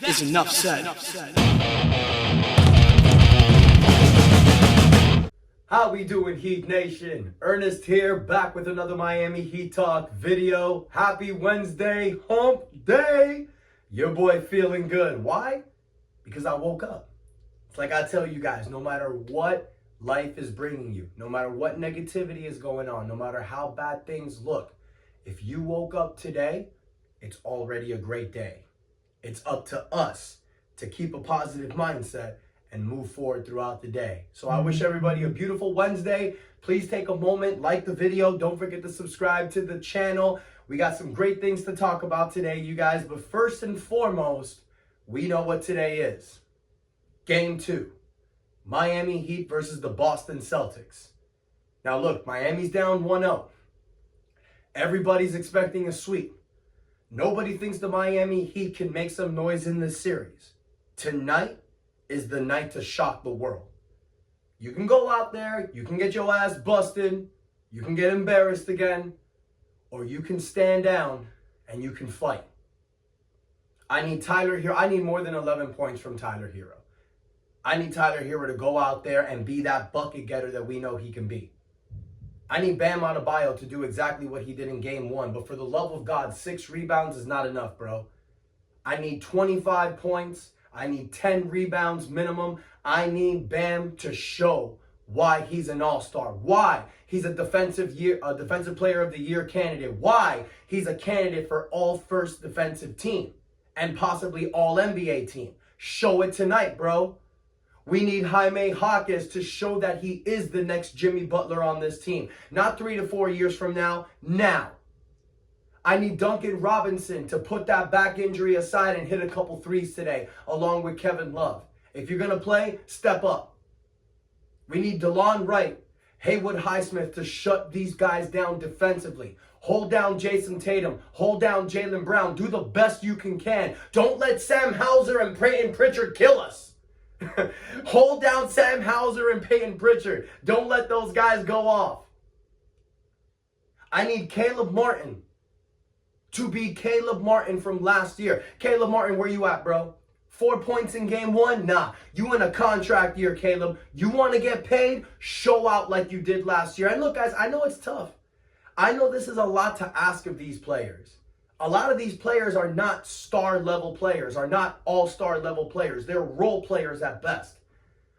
is enough said. How we doing, Heat Nation? Ernest here, back with another Miami Heat Talk video. Happy Wednesday, hump day. Your boy feeling good. Why? Because I woke up. It's like I tell you guys, no matter what life is bringing you, no matter what negativity is going on, no matter how bad things look, if you woke up today, it's already a great day. It's up to us to keep a positive mindset and move forward throughout the day. So I wish everybody a beautiful Wednesday. Please take a moment, like the video. Don't forget to subscribe to the channel. We got some great things to talk about today, you guys. But first and foremost, we know what today is. Game 2. Miami Heat versus the Boston Celtics. Now look, Miami's down 1-0. Everybody's expecting a sweep. Nobody thinks the Miami Heat can make some noise in this series. Tonight is the night to shock the world. You can go out there, you can get your ass busted, you can get embarrassed again, or you can stand down and you can fight. I need Tyler Hero. I need more than 11 points from Tyler Hero. I need Tyler Hero to go out there and be that bucket getter that we know he can be. I need Bam Adebayo to do exactly what he did in game 1, but for the love of God, 6 rebounds is not enough, bro. I need 25 points. I need 10 rebounds minimum. I need Bam to show why he's an all-star, why he's a defensive player of the year candidate, why he's a candidate for all first defensive team and possibly all NBA team. Show it tonight, bro. We need Jaime Jaquez to show that he is the next Jimmy Butler on this team. Not 3 to 4 years from now, now. I need Duncan Robinson to put that back injury aside and hit a couple threes today, along with Kevin Love. If you're going to play, step up. We need DeLon Wright, Haywood Highsmith to shut these guys down defensively. Hold down Jason Tatum. Hold down Jaylen Brown. Do the best you can. Don't let Sam Hauser and Peyton Pritchard kill us. Hold down Sam Hauser and Peyton Pritchard. Don't let those guys go off. I need Caleb Martin to be Caleb Martin from last year. Caleb Martin, where you at, bro? 4 points in game 1? Nah. You in a contract year, Caleb. You want to get paid? Show out like you did last year. And look, guys, I know it's tough. I know this is a lot to ask of these players. A lot of these players are not star-level players, are not all-star level players. They're role players at best.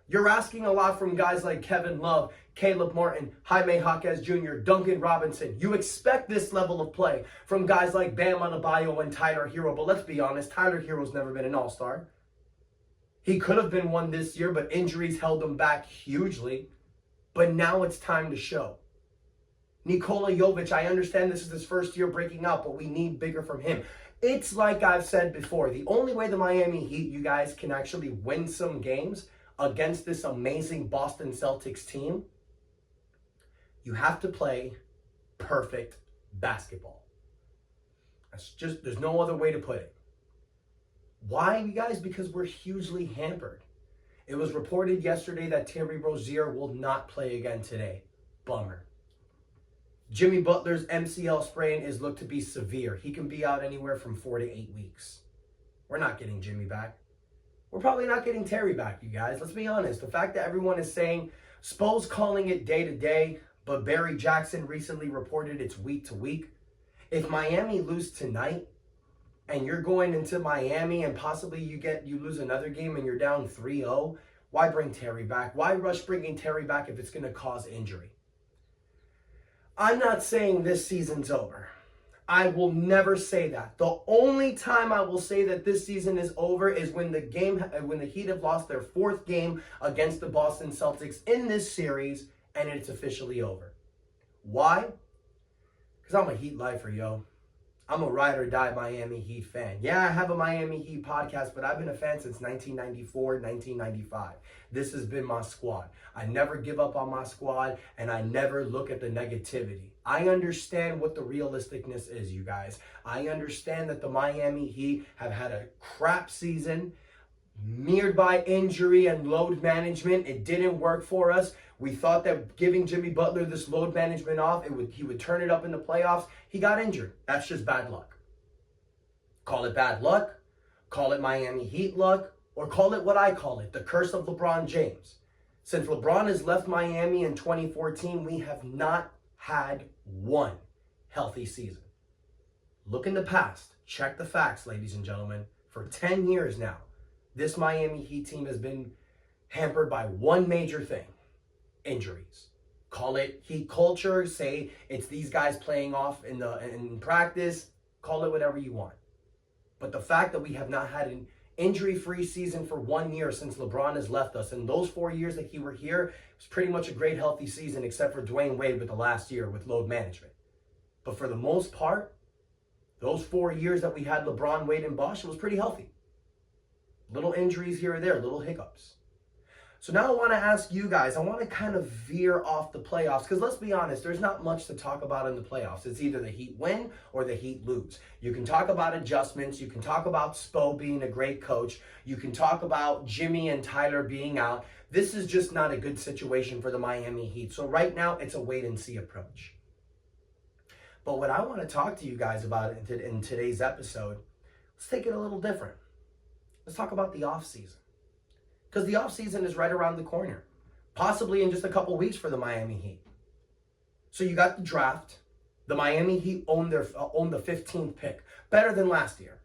You're asking a lot from guys like Kevin Love, Caleb Martin, Jaime Jaquez Jr., Duncan Robinson. You expect this level of play from guys like Bam Adebayo and Tyler Hero. But let's be honest, Tyler Hero's never been an all-star. He could have been one this year, but injuries held him back hugely. But now it's time to show. Nikola Jovic, I understand this is his first year breaking out, but we need bigger from him. It's like I've said before, the only way the Miami Heat, you guys, can actually win some games against this amazing Boston Celtics team, you have to play perfect basketball. That's just, there's no other way to put it. Why, you guys? Because we're hugely hampered. It was reported yesterday that Terry Rozier will not play again today. Bummer. Jimmy Butler's MCL sprain is looked to be severe. He can be out anywhere from 4 to 8 weeks. We're not getting Jimmy back. We're probably not getting Terry back, you guys. Let's be honest. The fact that everyone is saying, Spo's calling it day to day, but Barry Jackson recently reported it's week to week. If Miami lose tonight, and you're going into Miami and possibly you lose another game and you're down 3-0, why bring Terry back? Why rush bringing Terry back if it's going to cause injury? I'm not saying this season's over. I will never say that. The only time I will say that this season is over is when the Heat have lost their 4th game against the Boston Celtics in this series, and it's officially over. Why? Because I'm a Heat lifer, yo. I'm a ride or die Miami Heat fan. Yeah, I have a Miami Heat podcast, but I've been a fan since 1994, 1995. This has been my squad. I never give up on my squad, and I never look at the negativity. I understand what the realisticness is, you guys. I understand that the Miami Heat have had a crap season, mirrored by injury and load management. It didn't work for us. We thought that giving Jimmy Butler this load management off, he would turn it up in the playoffs. He got injured. That's just bad luck. Call it bad luck. Call it Miami Heat luck, or call it what I call it, the curse of LeBron James. Since LeBron has left Miami in 2014, we have not had one healthy season. Look in the past. Check the facts, ladies and gentlemen. For 10 years now, this Miami Heat team has been hampered by one major thing: injuries. Call it Heat culture, say it's these guys playing off in practice, call it whatever you want. But the fact that we have not had an injury-free season for 1 year since LeBron has left us, and those 4 years that he were here, it was pretty much a great healthy season except for Dwayne Wade with the last year with load management. But for the most part, those 4 years that we had LeBron, Wade, and Bosh, it was pretty healthy. Little injuries here or there, little hiccups. So now I want to ask you guys, I want to kind of veer off the playoffs, because let's be honest, there's not much to talk about in the playoffs. It's either the Heat win or the Heat lose. You can talk about adjustments. You can talk about Spo being a great coach. You can talk about Jimmy and Tyler being out. This is just not a good situation for the Miami Heat. So right now, it's a wait-and-see approach. But what I want to talk to you guys about in today's episode, let's take it a little different. Let's talk about the offseason. Because the offseason is right around the corner, possibly in just a couple weeks for the Miami Heat. So you got the draft. The Miami Heat own the 15th pick, better than last year.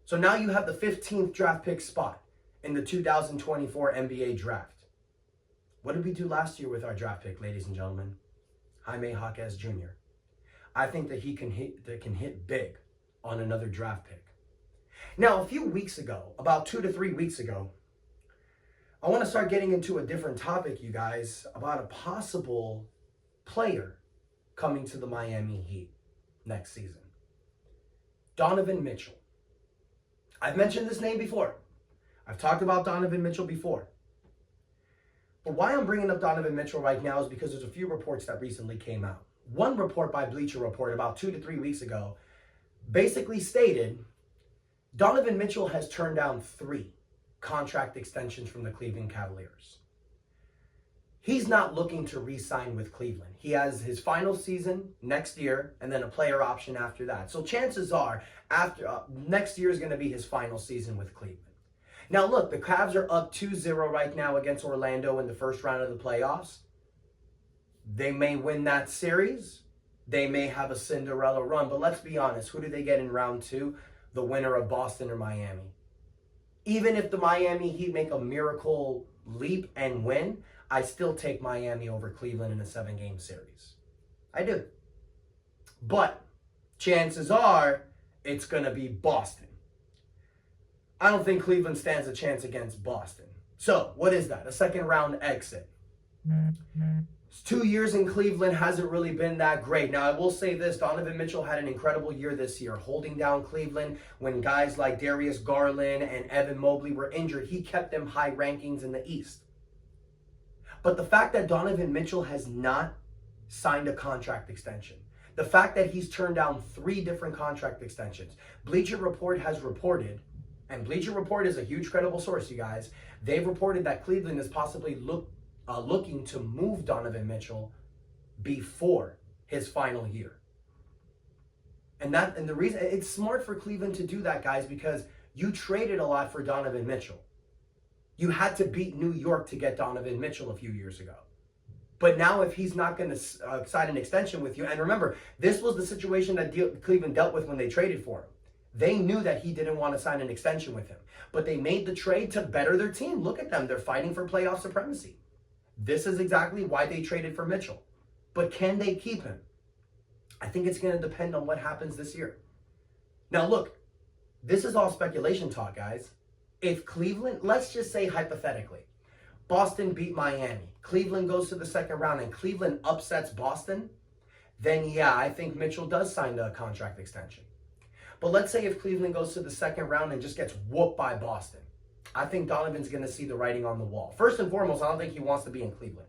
So now you have the 15th draft pick spot in the 2024 NBA draft. What did we do last year with our draft pick, ladies and gentlemen? Jaime Jaquez Jr. I think that he can hit big on another draft pick. Now, a few weeks ago, about 2 to 3 weeks ago, I want to start getting into a different topic, you guys, about a possible player coming to the Miami Heat next season. Donovan Mitchell. I've mentioned this name before. I've talked about Donovan Mitchell before. But why I'm bringing up Donovan Mitchell right now is because there's a few reports that recently came out. One report by Bleacher Report about 2 to 3 weeks ago basically stated Donovan Mitchell has turned down 3 contract extensions from the Cleveland Cavaliers. He's not looking to re-sign with Cleveland. He has his final season next year and then a player option after that. So chances are next year is going to be his final season with Cleveland. Now look, the Cavs are up 2-0 right now against Orlando in the first round of the playoffs. They may win that series. They may have a Cinderella run. But let's be honest, who do they get in round 2? The winner of Boston or Miami. Even if the Miami Heat make a miracle leap and win, I still take Miami over Cleveland in a 7-game series. I do. But chances are it's going to be Boston. I don't think Cleveland stands a chance against Boston. So what is that? A second round exit. 2 years in Cleveland hasn't really been that great. Now, I will say this. Donovan Mitchell had an incredible year this year, holding down Cleveland when guys like Darius Garland and Evan Mobley were injured. He kept them high rankings in the East. But the fact that Donovan Mitchell has not signed a contract extension, the fact that he's turned down 3 different contract extensions, Bleacher Report has reported, and Bleacher Report is a huge credible source, you guys. They've reported that Cleveland is possibly looking to move Donovan Mitchell before his final year. And the reason it's smart for Cleveland to do that, guys, because you traded a lot for Donovan Mitchell. You had to beat New York to get Donovan Mitchell a few years ago. But now if he's not going to sign an extension with you, and remember, this was the situation that Cleveland dealt with when they traded for him. They knew that he didn't want to sign an extension with him, but they made the trade to better their team. Look at them. They're fighting for playoff supremacy. This is exactly why they traded for Mitchell. But can they keep him? I think it's going to depend on what happens this year. Now, look, this is all speculation talk, guys. If Cleveland, let's just say hypothetically, Boston beat Miami, Cleveland goes to the second round, and Cleveland upsets Boston, then yeah, I think Mitchell does sign a contract extension. But let's say if Cleveland goes to the second round and just gets whooped by Boston, I think Donovan's going to see the writing on the wall. First and foremost, I don't think he wants to be in Cleveland.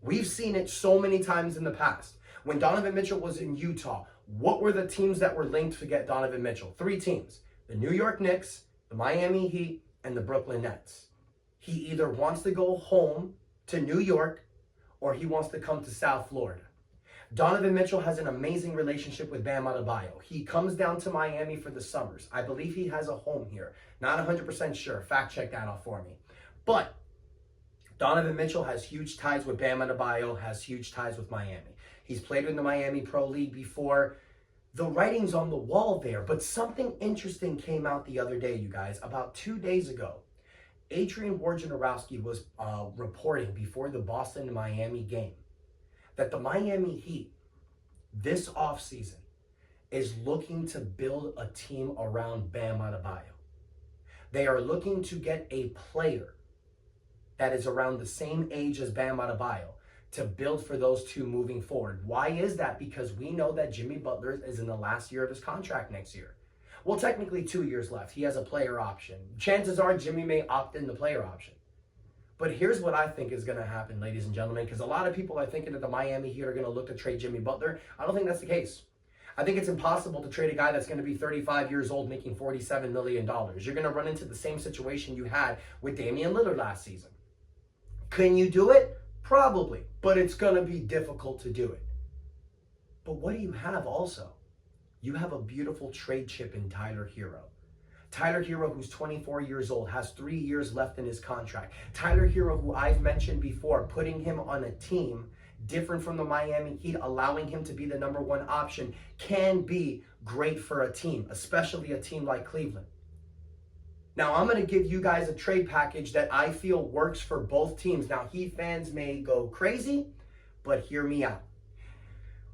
We've seen it so many times in the past. When Donovan Mitchell was in Utah, what were the teams that were linked to get Donovan Mitchell? 3 teams. The New York Knicks, the Miami Heat, and the Brooklyn Nets. He either wants to go home to New York or he wants to come to South Florida. Donovan Mitchell has an amazing relationship with Bam Adebayo. He comes down to Miami for the summers. I believe he has a home here. Not 100% sure. Fact check that out for me. But Donovan Mitchell has huge ties with Bam Adebayo, has huge ties with Miami. He's played in the Miami Pro League before. The writing's on the wall there, but something interesting came out the other day, you guys. About 2 days ago, Adrian Wojnarowski was reporting before the Boston-Miami game that the Miami Heat, this offseason, is looking to build a team around Bam Adebayo. They are looking to get a player that is around the same age as Bam Adebayo to build for those two moving forward. Why is that? Because we know that Jimmy Butler is in the last year of his contract next year. Well, technically 2 years left. He has a player option. Chances are Jimmy may opt in the player option. But here's what I think is going to happen, ladies and gentlemen, because a lot of people are thinking that the Miami Heat are going to look to trade Jimmy Butler. I don't think that's the case. I think it's impossible to trade a guy that's going to be 35 years old making $47 million. You're going to run into the same situation you had with Damian Lillard last season. Can you do it? Probably, but it's going to be difficult to do it. But what do you have also? You have a beautiful trade chip in Tyler Hero. Tyler Hero, who's 24 years old, has 3 years left in his contract. Tyler Hero, who I've mentioned before, putting him on a team different from the Miami Heat, allowing him to be the number one option, can be great for a team, especially a team like Cleveland. Now, I'm going to give you guys a trade package that I feel works for both teams. Now, Heat fans may go crazy, but hear me out.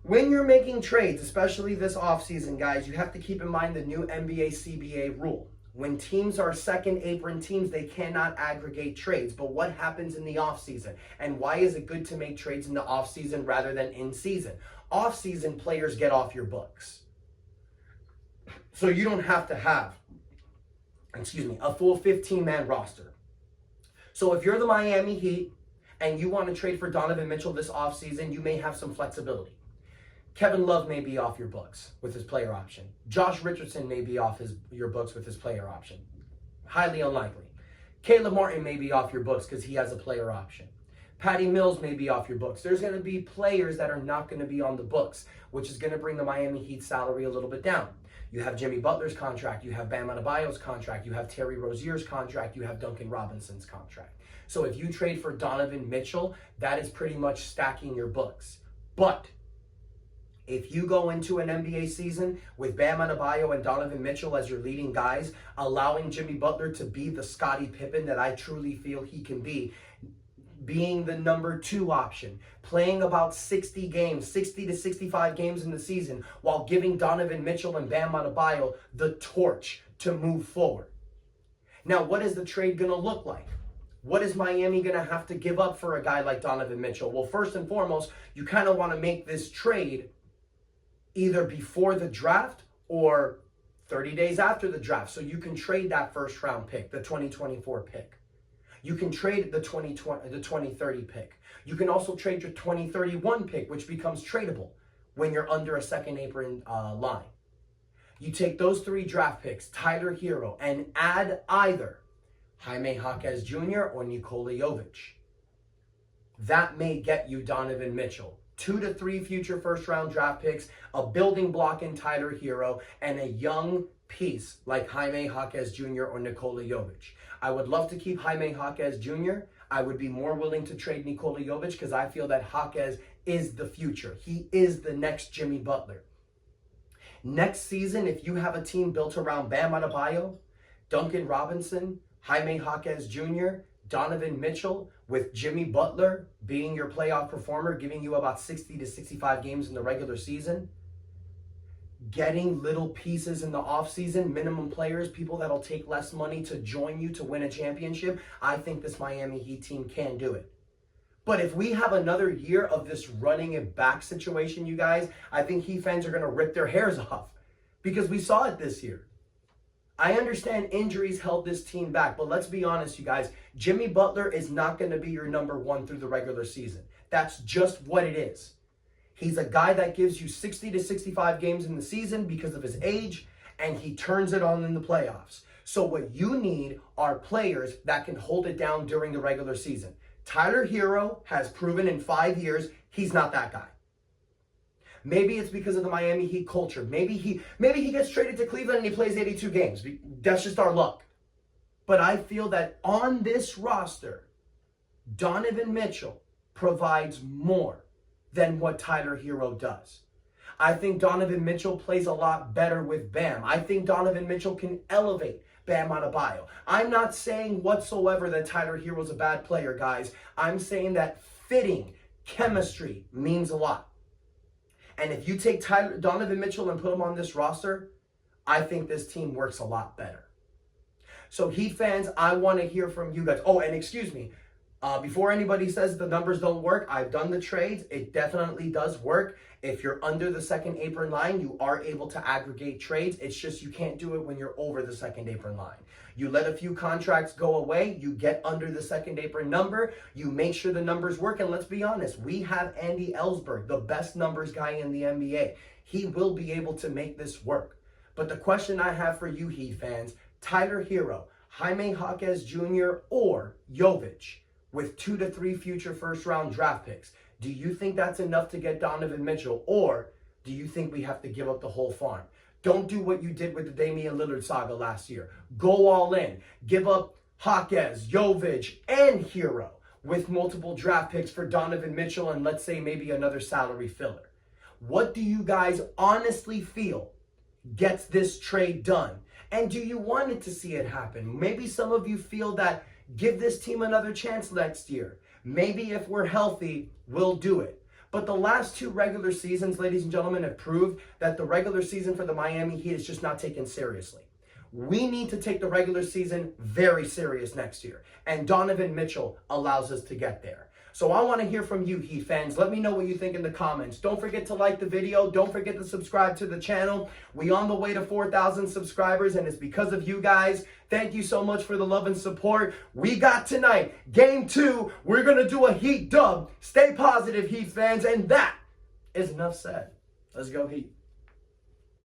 When you're making trades, especially this offseason, guys, you have to keep in mind the new NBA CBA rule. When teams are second apron teams, they cannot aggregate trades. But what happens in the offseason? And why is it good to make trades in the offseason rather than in season? Offseason players get off your books. So you don't have to have a full 15-man roster. So if you're the Miami Heat and you want to trade for Donovan Mitchell this offseason, you may have some flexibility. Kevin Love may be off your books with his player option. Josh Richardson may be off your books with his player option. Highly unlikely. Caleb Martin may be off your books because he has a player option. Patty Mills may be off your books. There's going to be players that are not going to be on the books, which is going to bring the Miami Heat salary a little bit down. You have Jimmy Butler's contract, you have Bam Adebayo's contract, you have Terry Rozier's contract, you have Duncan Robinson's contract. So if you trade for Donovan Mitchell, that is pretty much stacking your books. But if you go into an NBA season with Bam Adebayo and Donovan Mitchell as your leading guys, allowing Jimmy Butler to be the Scottie Pippen that I truly feel he can be, being the number 2 option, playing about 60 to 65 games in the season, while giving Donovan Mitchell and Bam Adebayo the torch to move forward. Now, what is the trade going to look like? What is Miami going to have to give up for a guy like Donovan Mitchell? Well, first and foremost, you kind of want to make this trade either before the draft or 30 days after the draft, so you can trade that first round pick, the 2024 pick. You can trade the 2030 pick. You can also trade your 2031 pick, which becomes tradable when you're under a second apron line. You take those 3 draft picks, Tyler Hero, and add either Jaime Jaquez Jr. or Nikola Jovic. That may get you Donovan Mitchell. 2 to 3 future first-round draft picks, a building block in Tyler Hero, and a young piece like Jaime Jaquez Jr. or Nikola Jovic. I would love to keep Jaime Jaquez Jr. I would be more willing to trade Nikola Jovic because I feel that Jaquez is the future. He is the next Jimmy Butler. Next season, if you have a team built around Bam Adebayo, Duncan Robinson, Jaime Jaquez Jr., Donovan Mitchell, with Jimmy Butler being your playoff performer, giving you about 60 to 65 games in the regular season, getting little pieces in the offseason, minimum players, people that'll take less money to join you to win a championship, I think this Miami Heat team can do it. But if we have another year of this running it back situation, you guys, I think Heat fans are going to rip their hairs off because we saw it this year. I understand injuries held this team back, but let's be honest, you guys. Jimmy Butler is not going to be your number 1 through the regular season. That's just what it is. He's a guy that gives you 60 to 65 games in the season because of his age, and he turns it on in the playoffs. So what you need are players that can hold it down during the regular season. Tyler Hero has proven in 5 years he's not that guy. Maybe it's because of the Miami Heat culture. Maybe he gets traded to Cleveland and he plays 82 games. That's just our luck. But I feel that on this roster, Donovan Mitchell provides more than what Tyler Hero does. I think Donovan Mitchell plays a lot better with Bam. I think Donovan Mitchell can elevate Bam Adebayo. I'm not saying whatsoever that Tyler Hero's a bad player, guys. I'm saying that fitting chemistry means a lot. And if you take Donovan Mitchell and put him on this roster, I think this team works a lot better. So Heat fans, I want to hear from you guys. Oh, and excuse me. Before anybody says the numbers don't work, I've done the trades. It definitely does work. If you're under the second apron line, you are able to aggregate trades. It's just you can't do it when you're over the second apron line. You let a few contracts go away. You get under the second apron number. You make sure the numbers work. And let's be honest, we have Andy Ellsberg, the best numbers guy in the NBA. He will be able to make this work. But the question I have for you, Heat fans, Tyler Hero, Jaime Jaquez Jr., or Jovic, with 2 to 3 future first-round draft picks. Do you think that's enough to get Donovan Mitchell, or do you think we have to give up the whole farm? Don't do what you did with the Damian Lillard saga last year. Go all in. Give up Jaquez, Jovic, and Hero with multiple draft picks for Donovan Mitchell and let's say maybe another salary filler. What do you guys honestly feel gets this trade done? And do you want it to see it happen? Maybe some of you feel that give this team another chance next year. Maybe if we're healthy, we'll do it. But the last 2 regular seasons, ladies and gentlemen, have proved that the regular season for the Miami Heat is just not taken seriously. We need to take the regular season very serious next year. And Donovan Mitchell allows us to get there. So I want to hear from you, Heat fans. Let me know what you think in the comments. Don't forget to like the video. Don't forget to subscribe to the channel. We on the way to 4,000 subscribers, and it's because of you guys. Thank you so much for the love and support. We got tonight, Game 2. We're going to do a Heat dub. Stay positive, Heat fans, and that is enough said. Let's go, Heat.